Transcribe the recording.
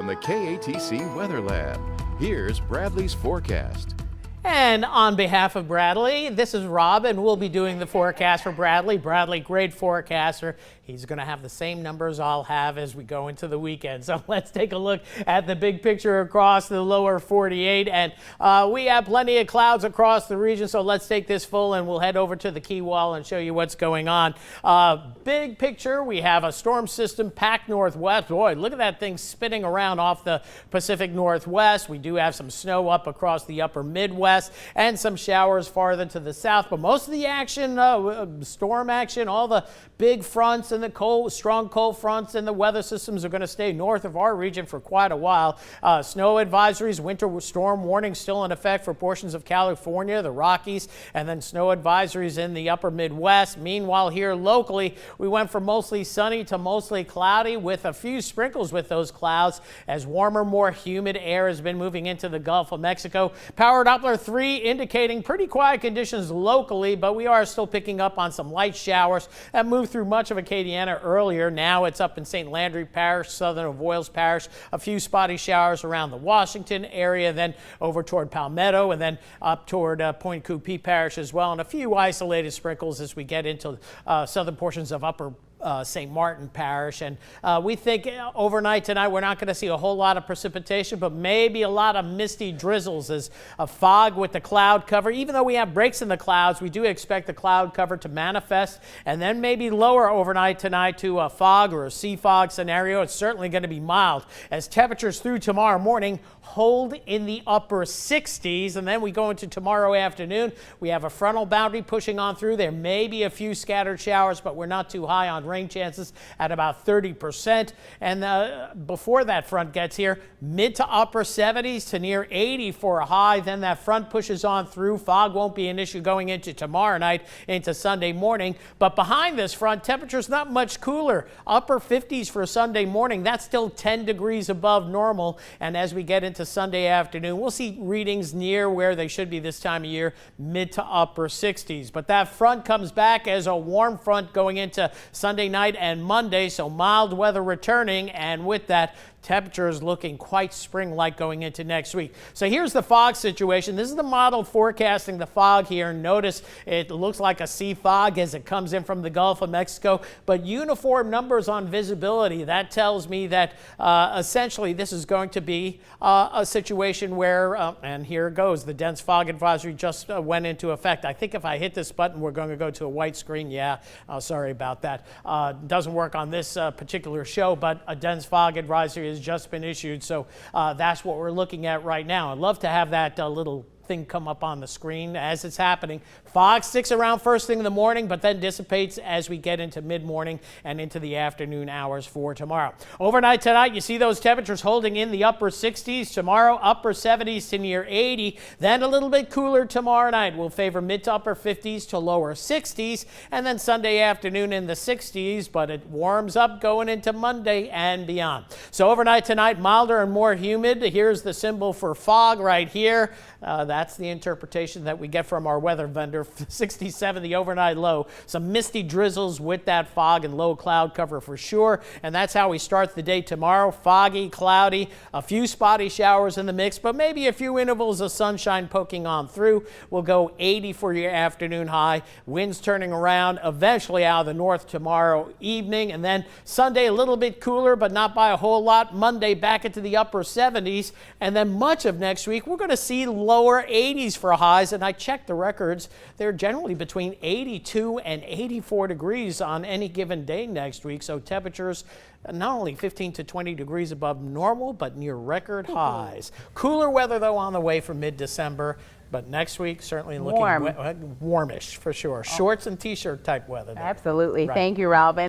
from the KATC Weather Lab. Here's Bradley's forecast. And on behalf of Bradley, this is Rob, and we'll be doing the forecast for Bradley. Bradley, great forecaster. He's going to have the same numbers I'll have as we go into the weekend. So let's take a look at the big picture across the lower 48. And we have plenty of clouds across the region, so let's take this full and we'll head over to the Key Wall and show you what's going on. Big picture, we have a storm system packed northwest. Boy, look at that thing spinning around off the Pacific Northwest. We do have some snow up across the upper Midwest and some showers farther to the south, but most of the action, storm action, all the big fronts and the strong cold fronts and the weather systems are going to stay north of our region for quite a while. Snow advisories, winter storm warnings still in effect for portions of California, the Rockies, and then snow advisories in the upper Midwest. Meanwhile, here locally, we went from mostly sunny to mostly cloudy with a few sprinkles with those clouds as warmer, more humid air has been moving into the Gulf of Mexico. Power Doppler 3 indicating pretty quiet conditions locally, but we are still picking up on some light showers that moved through much of Acadiana earlier. Now it's up in St. Landry Parish, southern Avoyelles Parish, a few spotty showers around the Washington area, then over toward Palmetto, and then up toward Point Coupee Parish as well, and a few isolated sprinkles as we get into southern portions of upper St. Martin Parish. And we think overnight tonight we're not going to see a whole lot of precipitation, but maybe a lot of misty drizzles as a fog with the cloud cover. Even though we have breaks in the clouds, we do expect the cloud cover to manifest and then maybe lower overnight tonight to a fog or a sea fog scenario. It's certainly going to be mild as temperatures through tomorrow morning hold in the upper 60s, and then we go into tomorrow afternoon. We have a frontal boundary pushing on through. There may be a few scattered showers, but we're not too high on rain chances at about 30%. And before that front gets here, mid to upper 70s to near 80 for a high. Then that front pushes on through. Fog won't be an issue going into tomorrow night into Sunday morning. But behind this front, temperatures not much cooler. Upper 50s for Sunday morning. That's still 10 degrees above normal. And as we get into Sunday afternoon, we'll see readings near where they should be this time of year, mid to upper 60s. But that front comes back as a warm front going into Sunday night and Monday, so mild weather returning, and with that, temperatures looking quite spring-like going into next week. So here's the fog situation. This is the model forecasting the fog here. Notice it looks like a sea fog as it comes in from the Gulf of Mexico, but uniform numbers on visibility. That tells me that essentially this is going to be a situation where, and here it goes, the dense fog advisory just went into effect. I think if I hit this button, we're going to go to a white screen. Yeah, sorry about that. Doesn't work on this particular show, but a dense fog advisory has just been issued, so that's what we're looking at right now. I'd love to have that little thing come up on the screen as it's happening. Fog sticks around first thing in the morning, but then dissipates as we get into mid-morning and into the afternoon hours for tomorrow. Overnight tonight, you see those temperatures holding in the upper 60s. Tomorrow, upper 70s to near 80. Then a little bit cooler tomorrow night. We'll favor mid to upper 50s to lower 60s. And then Sunday afternoon in the 60s, but it warms up going into Monday and beyond. So overnight tonight, milder and more humid. Here's the symbol for fog right here. That's the interpretation that we get from our weather vendor. 67, the overnight low. Some misty drizzles with that fog and low cloud cover for sure. And that's how we start the day tomorrow. Foggy, cloudy, a few spotty showers in the mix, but maybe a few intervals of sunshine poking on through. We'll go 80 for your afternoon high. Winds turning around eventually out of the north tomorrow evening. And then Sunday a little bit cooler, but not by a whole lot. Monday back into the upper 70s. And then much of next week, we're going to see lower 80s for highs, and I checked the records. They're generally between 82 and 84 degrees on any given day next week, so temperatures not only 15 to 20 degrees above normal, but near record highs. Cooler weather, though, on the way for mid-December, but next week certainly looking warmish for sure. Shorts and t-shirt type weather there. Absolutely. Right. Thank you, Robin.